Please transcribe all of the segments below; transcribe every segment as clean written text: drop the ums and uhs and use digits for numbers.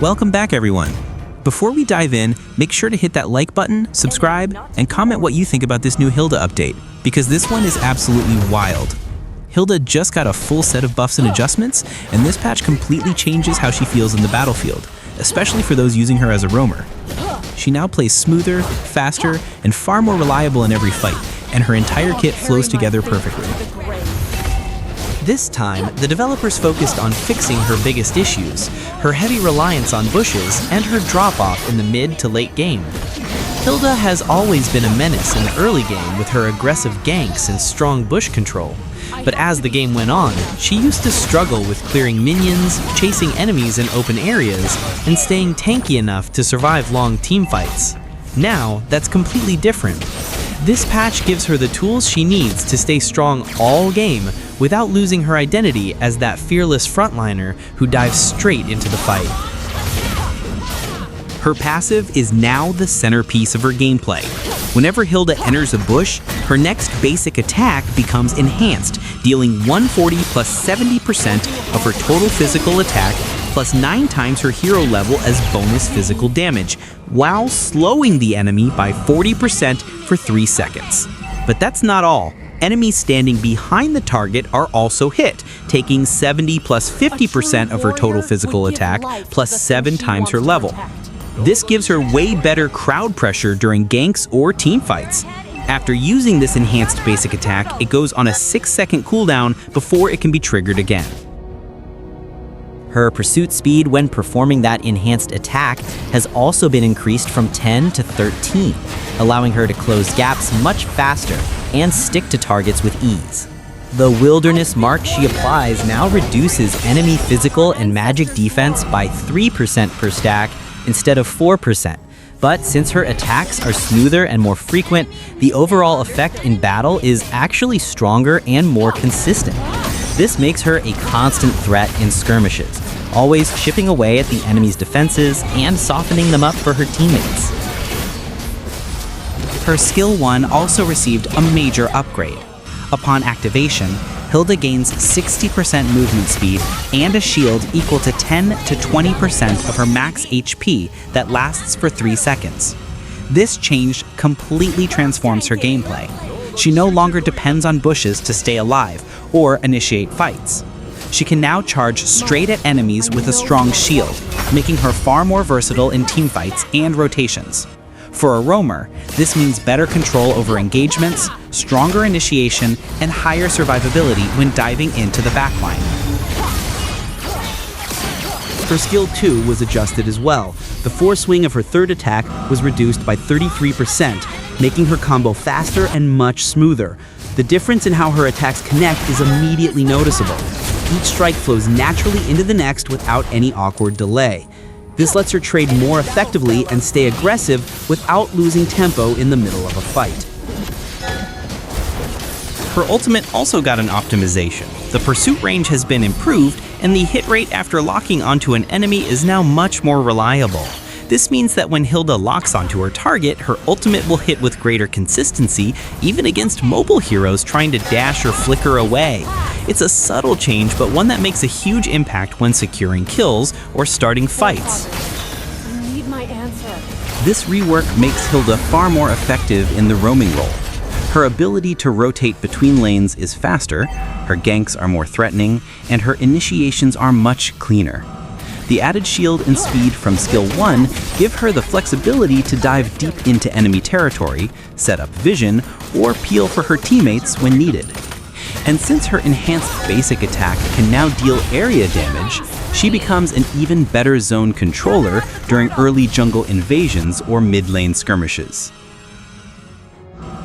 Welcome back, everyone. Before we dive in, make sure to hit that like button, subscribe, and comment what you think about this new Hilda update, because this one is absolutely wild. Hilda just got a full set of buffs and adjustments, and this patch completely changes how she feels in the battlefield, especially for those using her as a roamer. She now plays smoother, faster, and far more reliable in every fight, and her entire kit flows together perfectly. This time, the developers focused on fixing her biggest issues, her heavy reliance on bushes, and her drop-off in the mid to late game. Hilda has always been a menace in the early game with her aggressive ganks and strong bush control. But as the game went on, she used to struggle with clearing minions, chasing enemies in open areas, and staying tanky enough to survive long teamfights. Now, that's completely different. This patch gives her the tools she needs to stay strong all game without losing her identity as that fearless frontliner who dives straight into the fight. Her passive is now the centerpiece of her gameplay. Whenever Hilda enters a bush, her next basic attack becomes enhanced, dealing 140 plus 70% of her total physical attack plus 9 times her hero level as bonus physical damage, while slowing the enemy by 40% for 3 seconds. But that's not all. Enemies standing behind the target are also hit, taking 70 plus 50% of her total physical attack plus 7 times her level. This gives her way better crowd pressure during ganks or teamfights. After using this enhanced basic attack, it goes on a 6-second cooldown before it can be triggered again. Her pursuit speed when performing that enhanced attack has also been increased from 10 to 13, allowing her to close gaps much faster and stick to targets with ease. The wilderness mark she applies now reduces enemy physical and magic defense by 3% per stack instead of 4%. But since her attacks are smoother and more frequent, the overall effect in battle is actually stronger and more consistent. This makes her a constant threat in skirmishes, always chipping away at the enemy's defenses and softening them up for her teammates. Her skill 1 also received a major upgrade. Upon activation, Hilda gains 60% movement speed and a shield equal to 10 to 20% of her max HP that lasts for 3 seconds. This change completely transforms her gameplay. She no longer depends on bushes to stay alive or initiate fights. She can now charge straight at enemies with a strong shield, making her far more versatile in teamfights and rotations. For a roamer, this means better control over engagements, stronger initiation, and higher survivability when diving into the backline. Her skill 2 was adjusted as well. The force swing of her third attack was reduced by 33%, making her combo faster and much smoother. The difference in how her attacks connect is immediately noticeable. Each strike flows naturally into the next without any awkward delay. This lets her trade more effectively and stay aggressive without losing tempo in the middle of a fight. Her ultimate also got an optimization. The pursuit range has been improved, and the hit rate after locking onto an enemy is now much more reliable. This means that when Hilda locks onto her target, her ultimate will hit with greater consistency, even against mobile heroes trying to dash or flicker away. It's a subtle change, but one that makes a huge impact when securing kills or starting fights. I need my answer. This rework makes Hilda far more effective in the roaming role. Her ability to rotate between lanes is faster, her ganks are more threatening, and her initiations are much cleaner. The added shield and speed from skill 1 give her the flexibility to dive deep into enemy territory, set up vision, or peel for her teammates when needed. And since her enhanced basic attack can now deal area damage, she becomes an even better zone controller during early jungle invasions or mid-lane skirmishes.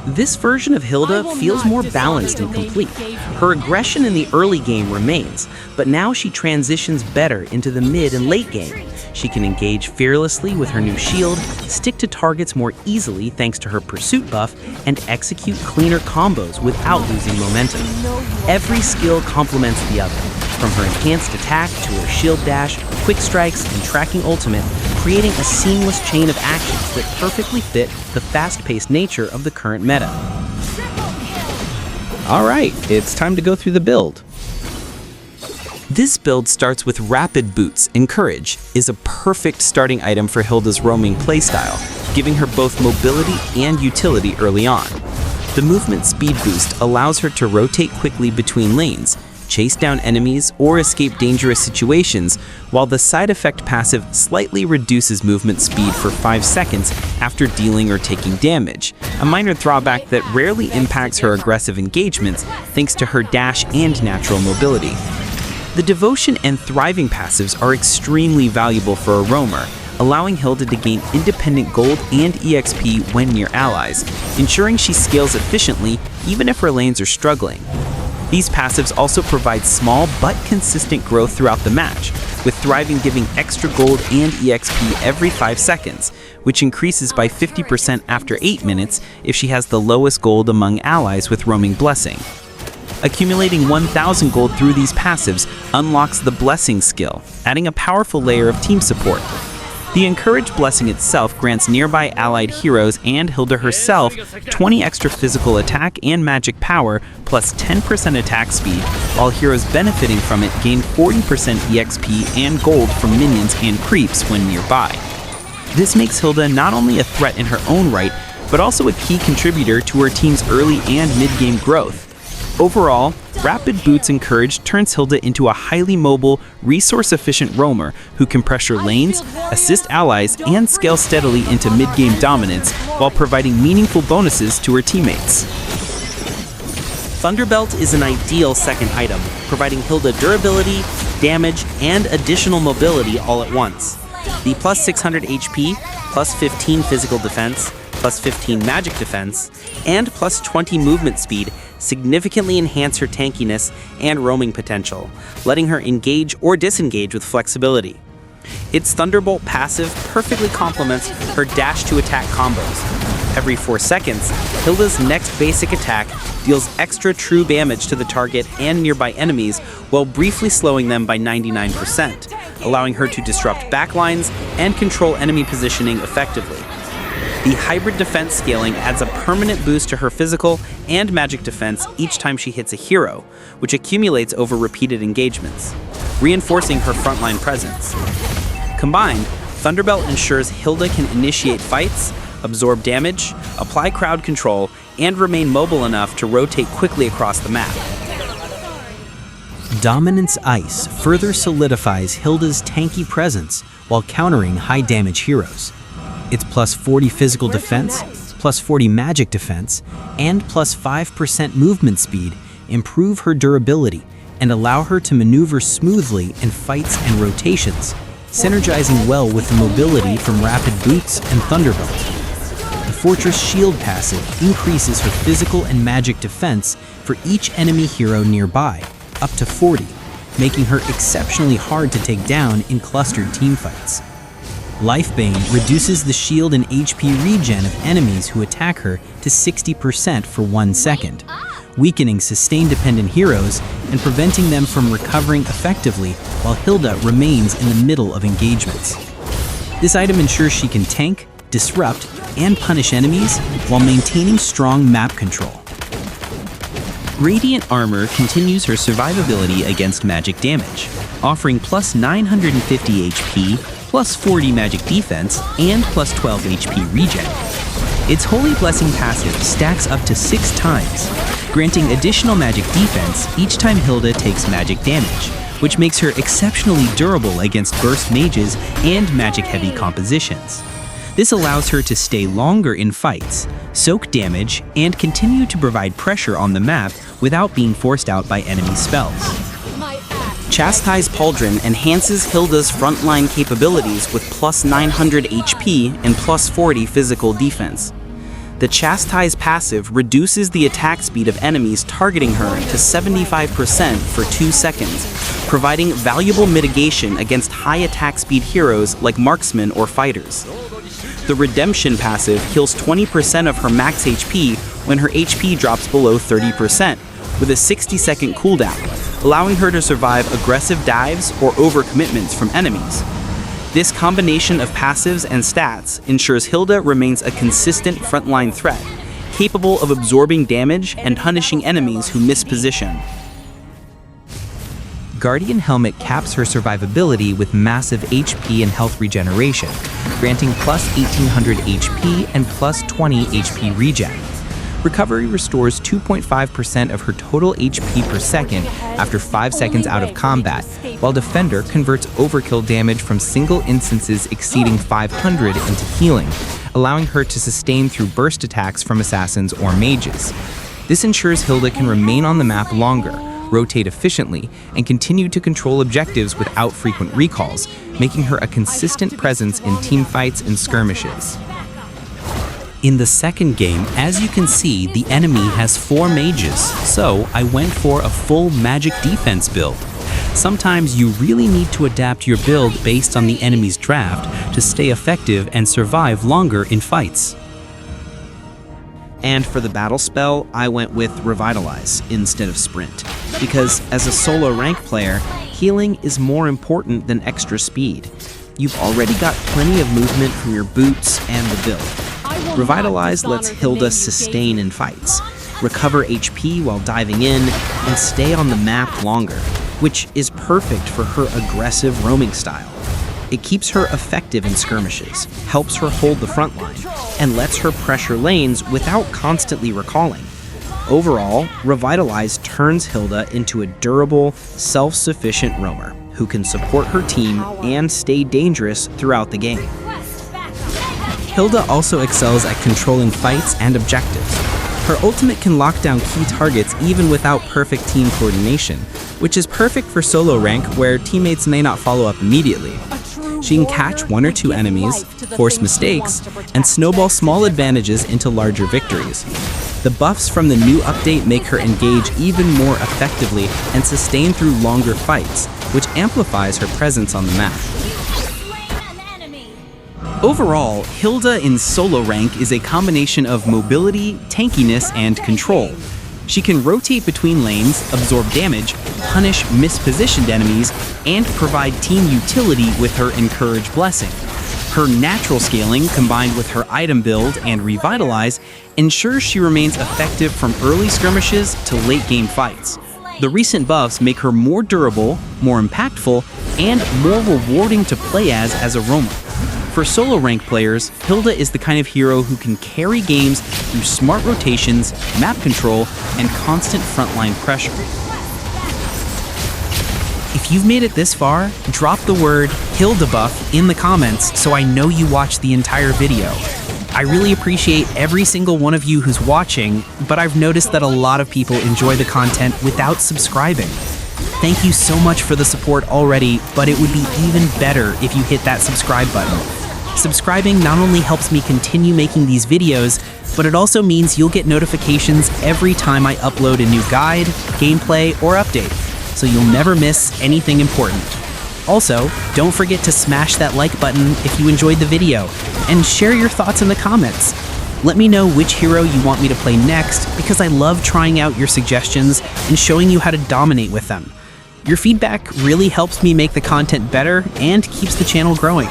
This version of Hilda feels more balanced and complete. Her aggression in the early game remains, but now she transitions better into the mid and late game. She can engage fearlessly with her new shield, stick to targets more easily thanks to her pursuit buff, and execute cleaner combos without losing momentum. Every skill complements the other, from her enhanced attack to her shield dash, quick strikes, and tracking ultimate, creating a seamless chain of actions that perfectly fit the fast-paced nature of the current meta. Alright, it's time to go through the build. This build starts with Rapid Boots, Encourage is a perfect starting item for Hilda's roaming playstyle, giving her both mobility and utility early on. The movement speed boost allows her to rotate quickly between lanes, chase down enemies, or escape dangerous situations, while the side effect passive slightly reduces movement speed for 5 seconds after dealing or taking damage, a minor drawback that rarely impacts her aggressive engagements thanks to her dash and natural mobility. The Devotion and Thriving passives are extremely valuable for a roamer, allowing Hilda to gain independent gold and EXP when near allies, ensuring she scales efficiently even if her lanes are struggling. These passives also provide small but consistent growth throughout the match, with Thriving giving extra gold and EXP every 5 seconds, which increases by 50% after 8 minutes if she has the lowest gold among allies with Roaming Blessing. Accumulating 1,000 gold through these passives unlocks the Blessing skill, adding a powerful layer of team support. The Encourage Blessing itself grants nearby allied heroes and Hilda herself 20 extra physical attack and magic power plus 10% attack speed, while heroes benefiting from it gain 40% EXP and gold from minions and creeps when nearby. This makes Hilda not only a threat in her own right, but also a key contributor to her team's early and mid-game growth. Overall, Rapid Boots Encourage turns Hilda into a highly mobile, resource-efficient roamer who can pressure lanes, assist allies, and scale steadily into mid-game dominance while providing meaningful bonuses to her teammates. Thunderbolt is an ideal second item, providing Hilda durability, damage, and additional mobility all at once. The plus 600 HP, plus 15 physical defense, plus 15 magic defense, and plus 20 movement speed significantly enhance her tankiness and roaming potential, letting her engage or disengage with flexibility. Its Thunderbolt passive perfectly complements her dash to attack combos. Every 4 seconds, Hilda's next basic attack deals extra true damage to the target and nearby enemies while briefly slowing them by 99%, allowing her to disrupt backlines and control enemy positioning effectively. The hybrid defense scaling adds a permanent boost to her physical and magic defense each time she hits a hero, which accumulates over repeated engagements, reinforcing her frontline presence. Combined, Thunderbolt ensures Hilda can initiate fights, absorb damage, apply crowd control, and remain mobile enough to rotate quickly across the map. Dominance Ice further solidifies Hilda's tanky presence while countering high-damage heroes. Its plus 40 physical defense, plus 40 magic defense, and plus 5% movement speed improve her durability and allow her to maneuver smoothly in fights and rotations, synergizing well with the mobility from Rapid Boots and Thunderbolt. The Fortress Shield passive increases her physical and magic defense for each enemy hero nearby, up to 40, making her exceptionally hard to take down in clustered teamfights. Lifebane reduces the shield and HP regen of enemies who attack her to 60% for 1 second, weakening sustain-dependent heroes and preventing them from recovering effectively while Hilda remains in the middle of engagements. This item ensures she can tank, disrupt, and punish enemies while maintaining strong map control. Radiant Armor continues her survivability against magic damage, offering plus 950 HP, plus 40 magic defense, and plus 12 HP regen. Its Holy Blessing passive stacks up to 6 times, granting additional magic defense each time Hilda takes magic damage, which makes her exceptionally durable against burst mages and magic-heavy compositions. This allows her to stay longer in fights, soak damage, and continue to provide pressure on the map without being forced out by enemy spells. Chastise Pauldron enhances Hilda's frontline capabilities with plus 900 HP and plus 40 physical defense. The Chastise passive reduces the attack speed of enemies targeting her to 75% for 2 seconds, providing valuable mitigation against high attack speed heroes like marksmen or fighters. The Redemption passive heals 20% of her max HP when her HP drops below 30%, with a 60-second cooldown, allowing her to survive aggressive dives or overcommitments from enemies. This combination of passives and stats ensures Hilda remains a consistent frontline threat, capable of absorbing damage and punishing enemies who miss position. Guardian Helmet caps her survivability with massive HP and health regeneration, granting plus 1800 HP and plus 20 HP regen. Recovery restores 2.5% of her total HP per second after 5 seconds out of combat, while Defender converts overkill damage from single instances exceeding 500 into healing, allowing her to sustain through burst attacks from assassins or mages. This ensures Hilda can remain on the map longer, rotate efficiently, and continue to control objectives without frequent recalls, making her a consistent presence in teamfights and skirmishes. In the second game, as you can see, the enemy has 4 mages, so I went for a full magic defense build. Sometimes you really need to adapt your build based on the enemy's draft to stay effective and survive longer in fights. And for the battle spell, I went with Revitalize instead of Sprint, because as a solo rank player, healing is more important than extra speed. You've already got plenty of movement from your boots and the build. Revitalize lets Hilda sustain in fights, recover HP while diving in, and stay on the map longer, which is perfect for her aggressive roaming style. It keeps her effective in skirmishes, helps her hold the front line, and lets her pressure lanes without constantly recalling. Overall, Revitalize turns Hilda into a durable, self-sufficient roamer who can support her team and stay dangerous throughout the game. Hilda also excels at controlling fights and objectives. Her ultimate can lock down key targets even without perfect team coordination, which is perfect for solo rank where teammates may not follow up immediately. She can catch 1 or 2 enemies, force mistakes, and snowball small advantages into larger victories. The buffs from the new update make her engage even more effectively and sustain through longer fights, which amplifies her presence on the map. Overall, Hilda in solo rank is a combination of mobility, tankiness, and control. She can rotate between lanes, absorb damage, punish mispositioned enemies, and provide team utility with her Encourage Blessing. Her natural scaling, combined with her item build and Revitalize, ensures she remains effective from early skirmishes to late game fights. The recent buffs make her more durable, more impactful, and more rewarding to play as a roamer. For solo rank players, Hilda is the kind of hero who can carry games through smart rotations, map control, and constant frontline pressure. If you've made it this far, drop the word Hilda buff in the comments so I know you watched the entire video. I really appreciate every single one of you who's watching, but I've noticed that a lot of people enjoy the content without subscribing. Thank you so much for the support already, but it would be even better if you hit that subscribe button. Subscribing not only helps me continue making these videos, but it also means you'll get notifications every time I upload a new guide, gameplay, or update, so you'll never miss anything important. Also, don't forget to smash that like button if you enjoyed the video, and share your thoughts in the comments. Let me know which hero you want me to play next, because I love trying out your suggestions and showing you how to dominate with them. Your feedback really helps me make the content better and keeps the channel growing.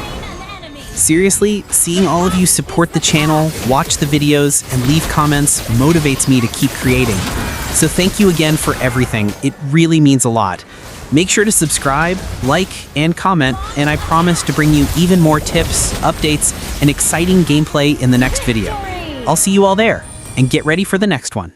Seriously, seeing all of you support the channel, watch the videos, and leave comments motivates me to keep creating. So thank you again for everything. It really means a lot. Make sure to subscribe, like, and comment, and I promise to bring you even more tips, updates, and exciting gameplay in the next video. I'll see you all there, and get ready for the next one.